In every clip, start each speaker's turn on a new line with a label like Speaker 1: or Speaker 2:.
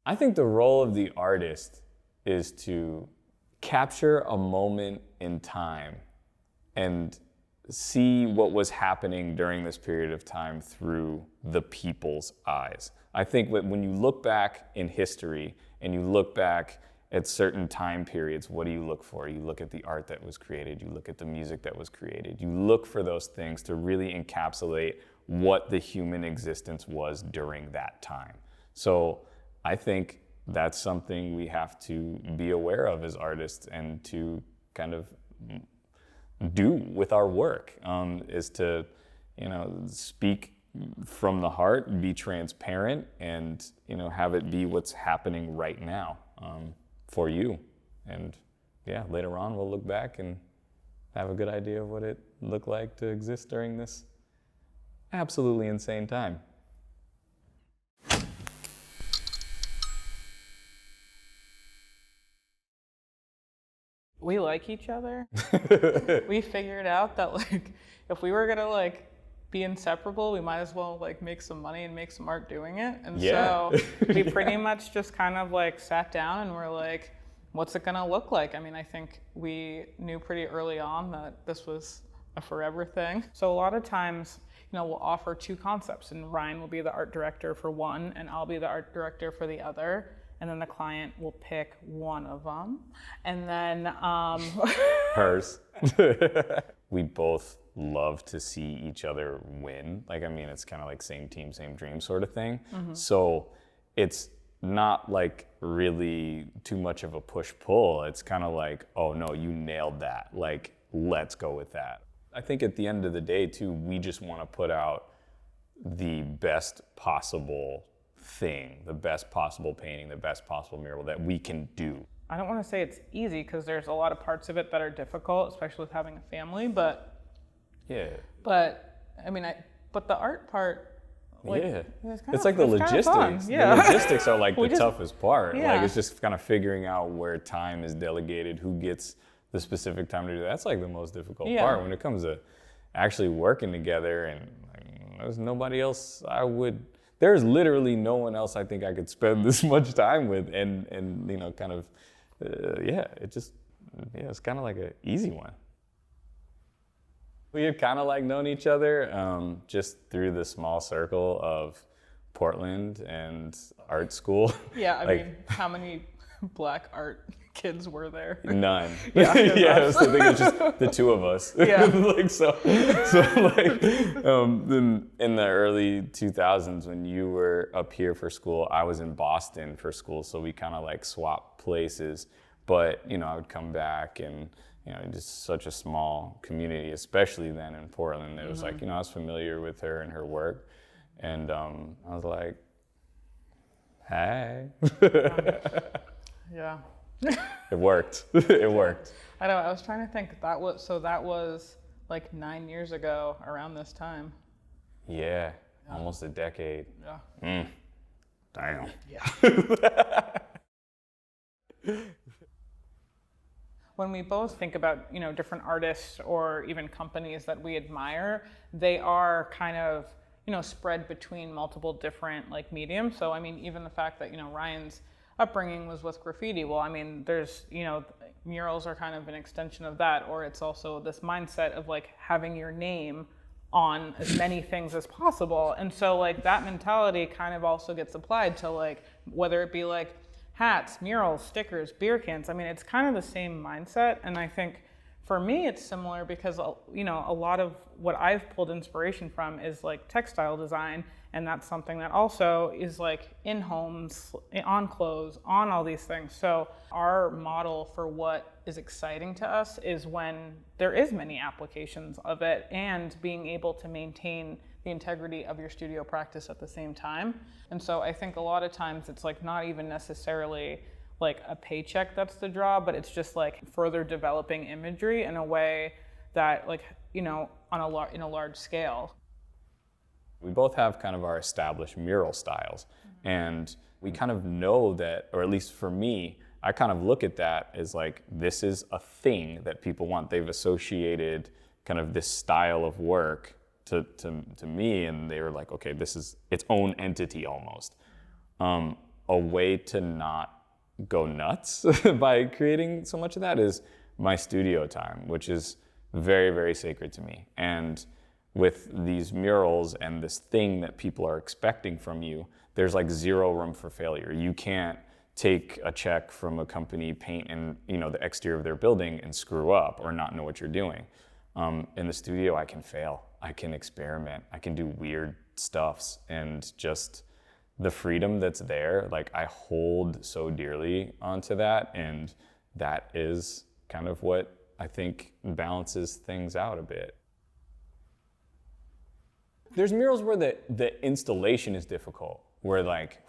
Speaker 1: I think the role of the artist is to capture a moment in time and see what was happening during this period of time through the people's eyes. I think when you look back in history and you look back at certain time periods, what do you look for? You look at the art that was created, you look at the music that was created, you look for those things to really encapsulate what the human existence was during that time. So I think that's something we have to be aware of as artists and to kind of do with our work, is to, speak from the heart, be transparent, and, have it be what's happening right now for you. And yeah, later on we'll look back and have a good idea of what it looked like to exist during this absolutely insane time.
Speaker 2: We like each other. We figured out that if we were gonna be inseparable, we might as well make some money and make some art doing it. And so we pretty much just kind of sat down and were like, what's it gonna look like? I mean, I think we knew pretty early on that this was a forever thing. So a lot of times, we'll offer two concepts, and Ryan will be the art director for one, and I'll be the art director for the other. And then the client will pick one of them. And then...
Speaker 1: Hers. We both love to see each other win. It's kind of same team, same dream sort of thing. Mm-hmm. So it's not really too much of a push-pull. It's kind of oh no, you nailed that. Let's go with that. I think at the end of the day too, we just want to put out the best possible thing, the best possible painting, the best possible mural that we can do.
Speaker 2: I don't want to say it's easy because there's a lot of parts of it that are difficult, especially with having a family, but but the art part,
Speaker 1: it's the logistics.
Speaker 2: Yeah.
Speaker 1: The logistics are the toughest part.
Speaker 2: Yeah.
Speaker 1: It's just kind of figuring out where time is delegated, who gets the specific time to do that. That's the most difficult part when it comes to actually working together. And there's nobody else there's literally no one else I think I could spend this much time with, and it's kind of an easy one. We had kind of known each other just through the small circle of Portland and art school.
Speaker 2: Yeah, I mean, how many Black art kids were there?
Speaker 1: None.
Speaker 2: Yeah,
Speaker 1: I think it's just the two of us.
Speaker 2: Yeah.
Speaker 1: Then in the early 2000s when you were up here for school, I was in Boston for school, so we kind of swapped places. But I would come back and just such a small community, especially then in Portland. It was I was familiar with her and her work, and I was like, hey.
Speaker 2: Yeah.
Speaker 1: It worked. It worked.
Speaker 2: I know. I was trying to think. That was 9 years ago, around this time.
Speaker 1: Yeah. Almost a decade.
Speaker 2: Yeah.
Speaker 1: Damn.
Speaker 2: Yeah. When we both think about different artists or even companies that we admire, they are kind of spread between multiple different mediums. So even the fact that Ryan's upbringing was with graffiti. Well, there's, murals are kind of an extension of that, or it's also this mindset of having your name on as many things as possible. And so that mentality kind of also gets applied to whether it be hats, murals, stickers, beer cans. It's kind of the same mindset. And I think for me, it's similar because, a lot of what I've pulled inspiration from is textile design. And that's something that also is in homes, on clothes, on all these things. So our model for what is exciting to us is when there is many applications of it and being able to maintain the integrity of your studio practice at the same time. And so I think a lot of times it's not even necessarily a paycheck that's the draw, but it's just further developing imagery in a way that in a large scale.
Speaker 1: We both have kind of our established mural styles, and we kind of know that, or at least for me, I kind of look at that as this is a thing that people want. They've associated kind of this style of work to me, and they were okay, this is its own entity almost. A a way to not go nuts by creating so much of that is my studio time, which is very, very sacred to me. And with these murals and this thing that people are expecting from you, there's like zero room for failure. You can't take a check from a company, paint and the exterior of their building and screw up or not know what you're doing. In the studio, I can fail, I can experiment, I can do weird stuffs, and just the freedom that's there, like I hold so dearly onto that, and that is kind of what I think balances things out a bit. There's murals where the installation is difficult, where like,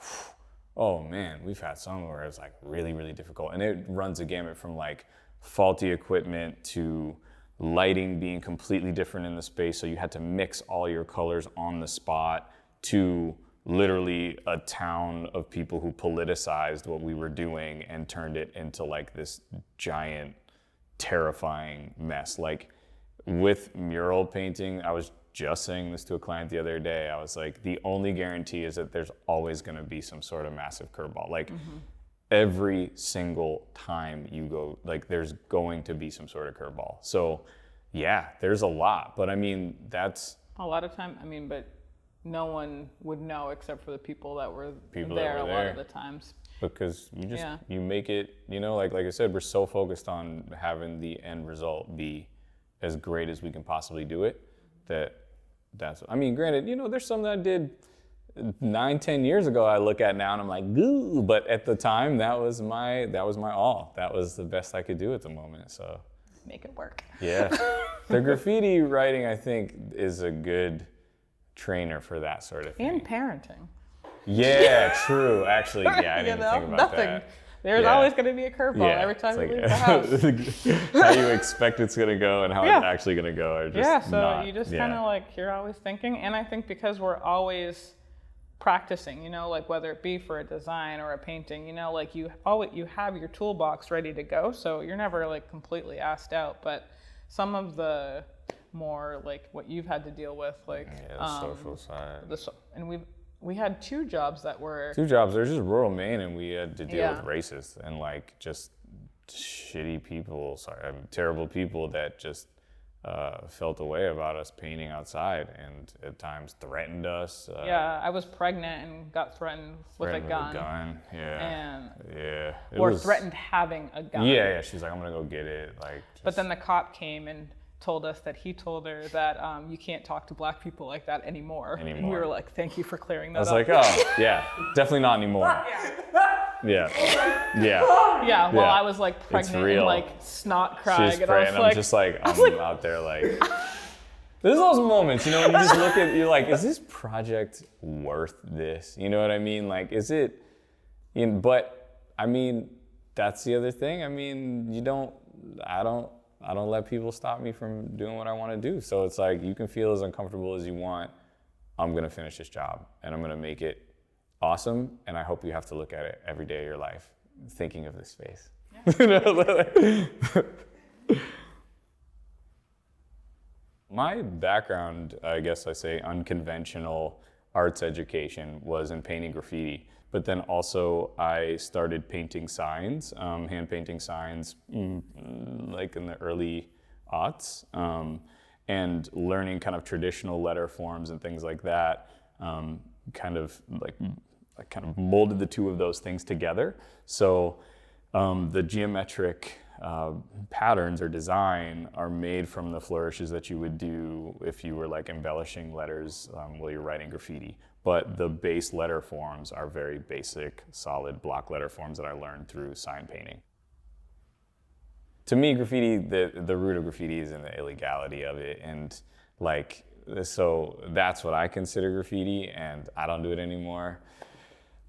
Speaker 1: oh man, we've had some where it's like really, really difficult. And it runs a gamut from like faulty equipment to lighting being completely different in the space, so you had to mix all your colors on the spot, to literally a town of people who politicized what we were doing and turned it into like this giant, terrifying mess. Like with mural painting, I was just saying this to a client the other day. I was like, the only guarantee is that there's always going to be some sort of massive curveball. Like every single time you go, like there's going to be some sort of curveball. So yeah, there's a lot, but I mean, that's
Speaker 2: a lot of time. I mean, but no one would know except for the people that were there a lot of the times.
Speaker 1: Because you just, you make it, like I said, we're so focused on having the end result be as great as we can possibly do it, that's, I mean, granted, there's some that I did 9-10 years ago I look at now and I'm like, goo, but at the time that was my all. That was the best I could do at the moment, so.
Speaker 2: Make it work.
Speaker 1: Yeah. The graffiti writing, I think, is a good trainer for that sort of thing.
Speaker 2: And parenting.
Speaker 1: Yeah, true. Actually, yeah, I didn't think about that.
Speaker 2: There's always going to be a curveball every time you leave the house.
Speaker 1: How you expect it's going to go and how it's actually going to go are just
Speaker 2: so you just kind of like, you're always thinking. And I think because we're always practicing, like whether it be for a design or a painting, like you have your toolbox ready to go. So you're never like completely asked out. But some of the more like what you've had to deal with, like
Speaker 1: the social side.
Speaker 2: And we had two jobs. There's
Speaker 1: just rural Maine, and we had to deal with racists and like just shitty people, terrible people that just felt a way about us painting outside and at times threatened us.
Speaker 2: I was pregnant and got threatened with a gun.
Speaker 1: Or
Speaker 2: threatened having a gun.
Speaker 1: Yeah, she's like, I'm gonna go get it.
Speaker 2: But then the cop came and told us that he told her that you can't talk to black people like that anymore. And we were like, thank you for clearing that up.
Speaker 1: I was like, oh, yeah, definitely not anymore. Yeah.
Speaker 2: Well, I was like pregnant and like snot crying.
Speaker 1: She's praying, and I'm just like, I'm out there like, there's those moments, when you just look at, you're like, is this project worth this? You know what I mean? Like, is it, but I mean, that's the other thing. I mean, I don't let people stop me from doing what I want to do. So it's like, you can feel as uncomfortable as you want. I'm going to finish this job and I'm going to make it awesome. And I hope you have to look at it every day of your life, thinking of this face. Yeah. My background, I guess I say unconventional arts education, was in painting graffiti. But then also I started painting signs, hand painting signs, like in the early aughts, and learning kind of traditional letter forms and things like that. Kind of molded the two of those things together. So the geometric patterns or design are made from the flourishes that you would do if you were like embellishing letters while you're writing graffiti. But the base letter forms are very basic, solid block letter forms that I learned through sign painting. To me, graffiti, the root of graffiti is in the illegality of it. And like, so that's what I consider graffiti, and I don't do it anymore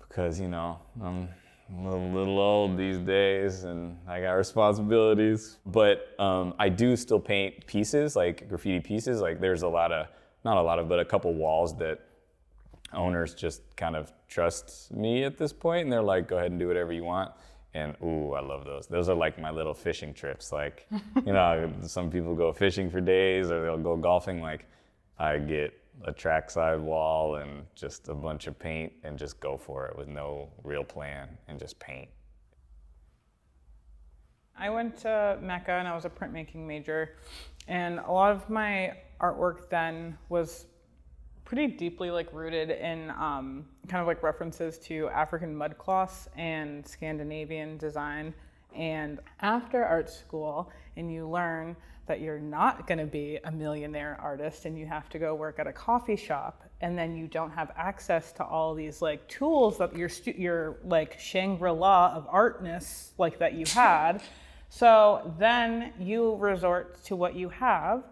Speaker 1: because, I'm a little old these days and I got responsibilities. But I do still paint pieces, like graffiti pieces. Like there's not a couple walls that owners just kind of trust me at this point, and they're like, go ahead and do whatever you want. And ooh, I love those. Those are like my little fishing trips. Like, some people go fishing for days or they'll go golfing. Like, I get a trackside wall and just a bunch of paint and just go for it with no real plan and just paint.
Speaker 2: I went to Mecca and I was a printmaking major, and a lot of my artwork then was pretty deeply like rooted in kind of like references to African mud cloths and Scandinavian design. And after art school, and you learn that you're not going to be a millionaire artist and you have to go work at a coffee shop, and then you don't have access to all these like tools that your like Shangri-La of artness like that you had. So then you resort to what you have.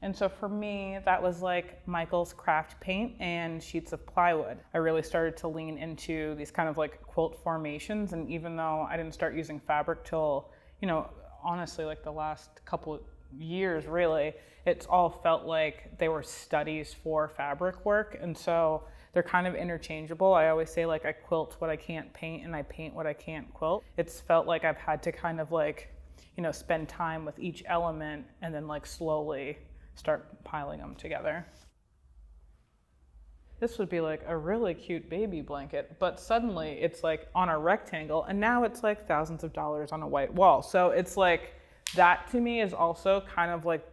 Speaker 2: And so for me, that was like Michael's craft paint and sheets of plywood. I really started to lean into these kind of like quilt formations. And even though I didn't start using fabric till, you know, honestly, like the last couple years, really, it's all felt like they were studies for fabric work. And so they're kind of interchangeable. I always say like I quilt what I can't paint and I paint what I can't quilt. It's felt like I've had to kind of like, you know, spend time with each element and then like slowly start piling them together. This would be like a really cute baby blanket, but suddenly it's like on a rectangle and now it's like thousands of dollars on a white wall. So it's like, that to me is also kind of like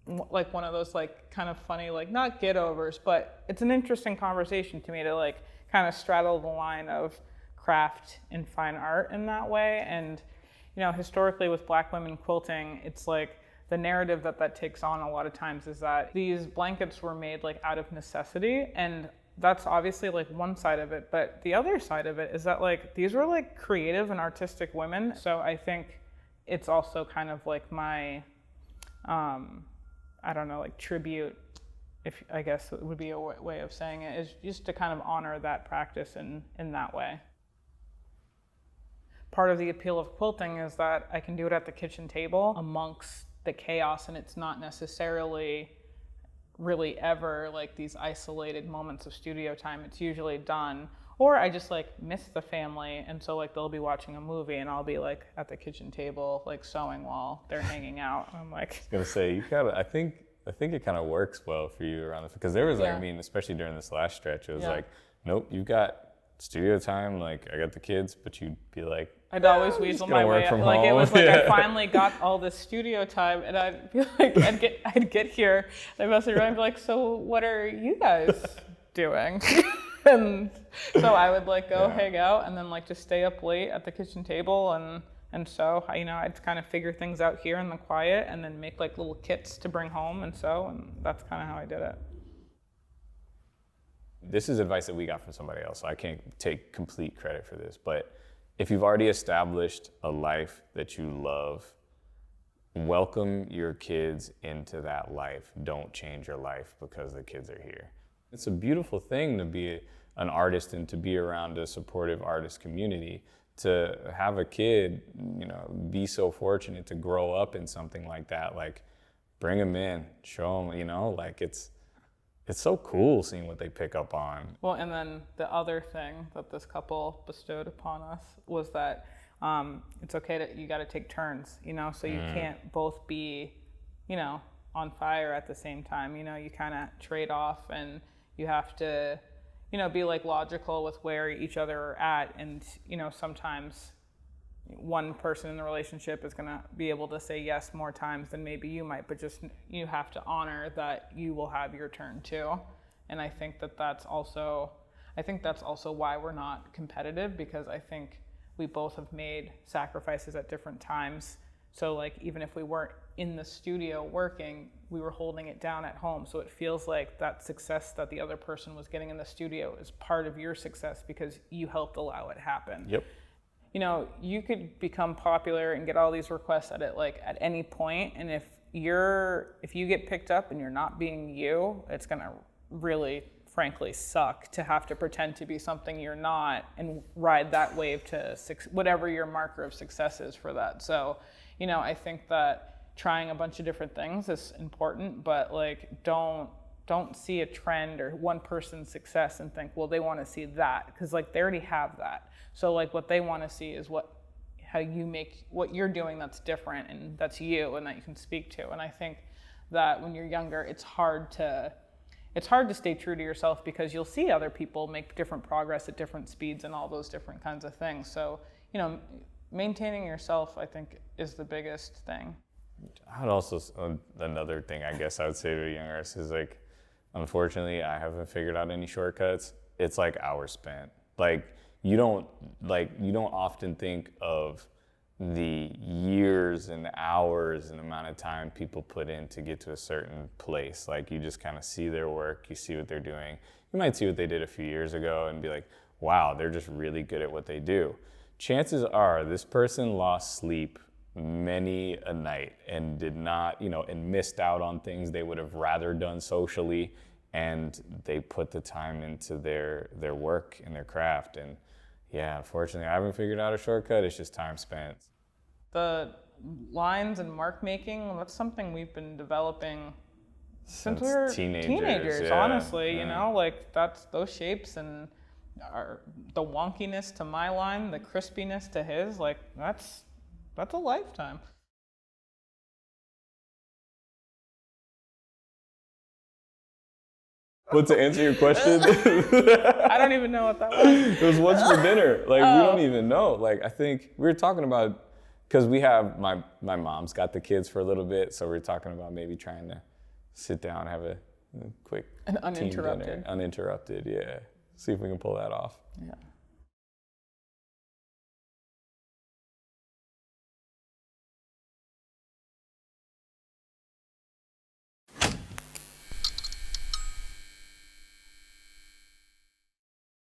Speaker 2: one of those like kind of funny, like not get-overs, but it's an interesting conversation to me to like kind of straddle the line of craft and fine art in that way. And, you know, historically with Black women quilting, it's like the narrative that takes on a lot of times is that these blankets were made like out of necessity, and that's obviously like one side of it, but the other side of it is that like these were like creative and artistic women. So I think it's also kind of like my, I don't know, like tribute, if I guess it would be a way of saying it, is just to kind of honor that practice in that way. Part of the appeal of quilting is that I can do it at the kitchen table amongst the chaos, and it's not necessarily really ever like these isolated moments of studio time. It's usually done, or I just like miss the family, and so like they'll be watching a movie and I'll be like at the kitchen table like sewing while they're hanging out. I'm like,
Speaker 1: I was gonna say, you gotta, I think it kind of works well for you around this, because there was like,
Speaker 2: Yeah.
Speaker 1: I mean, especially during this last stretch, it was
Speaker 2: Yeah.
Speaker 1: like, nope, you've got studio time, like I got the kids, but you'd be like,
Speaker 2: I'd always weasel my way.
Speaker 1: from
Speaker 2: Like
Speaker 1: home.
Speaker 2: it was like
Speaker 1: Yeah.
Speaker 2: I finally got all this studio time, and I'd be like, I'd get here, and I'd message around and be like, so what are you guys doing? And so I would like go hang out, and then like just stay up late at the kitchen table, and so you know I'd kind of figure things out here in the quiet, and then make like little kits to bring home and sew, and that's kind of how I did it.
Speaker 1: This is advice that we got from somebody else, so I can't take complete credit for this, but if you've already established a life that you love, welcome your kids into that life. Don't change your life because the kids are here. It's a beautiful thing to be an artist and to be around a supportive artist community. To have a kid, you know, be so fortunate to grow up in something like that, like bring them in, show them, you know, like it's so cool seeing what they pick up on.
Speaker 2: Well, and then the other thing that this couple bestowed upon us was that it's okay that you got to take turns, you know, so you can't both be, you know, on fire at the same time. You know, you kind of trade off, and you have to, you know, be like logical with where each other are at. And, you know, sometimes one person in the relationship is going to be able to say yes more times than maybe you might, but just you have to honor that you will have your turn too. And I think that's also why we're not competitive, because I think we both have made sacrifices at different times. So like even if we weren't in the studio working, we were holding it down at home. So it feels like that success that the other person was getting in the studio is part of your success because you helped allow it happen.
Speaker 1: Yep.
Speaker 2: You know, you could become popular and get all these requests at any point, and if you get picked up and you're not being you, it's gonna really, frankly, suck to have to pretend to be something you're not and ride that wave to whatever your marker of success is for that. So, you know, I think that trying a bunch of different things is important, but like don't see a trend or one person's success and think, well, they want to see that, because like they already have that. So like what they want to see is how you make what you're doing that's different and that's you and that you can speak to. And I think that when you're younger, it's hard to it's hard to stay true to yourself because you'll see other people make different progress at different speeds and all those different kinds of things. So, maintaining yourself, I think, is the biggest thing.
Speaker 1: I'd also, another thing I guess I would say to young artists is like, unfortunately, I haven't figured out any shortcuts. It's like hours spent. Like you don't often think of the years and hours and amount of time people put in to get to a certain place. Like you just kind of see their work, you see what they're doing. You might see what they did a few years ago and be like, wow, they're just really good at what they do. Chances are this person lost sleep many a night and did not, and missed out on things they would have rather done socially, and they put the time into their work and their craft. And yeah, unfortunately, I haven't figured out a shortcut. It's just time spent.
Speaker 2: The lines and mark making, that's something we've been developing since we were teenagers,
Speaker 1: yeah.
Speaker 2: honestly, like that's those shapes and the wonkiness to my line, the crispiness to his, like that's a lifetime.
Speaker 1: But to answer your question,
Speaker 2: I don't even know what that was.
Speaker 1: It was what's for dinner. Like we don't even know. Like I think we were talking about, because we have my mom's got the kids for a little bit, so we're talking about maybe trying to sit down, have a quick
Speaker 2: and uninterrupted.
Speaker 1: team dinner, uninterrupted. Yeah, see if we can pull that off.
Speaker 2: Yeah.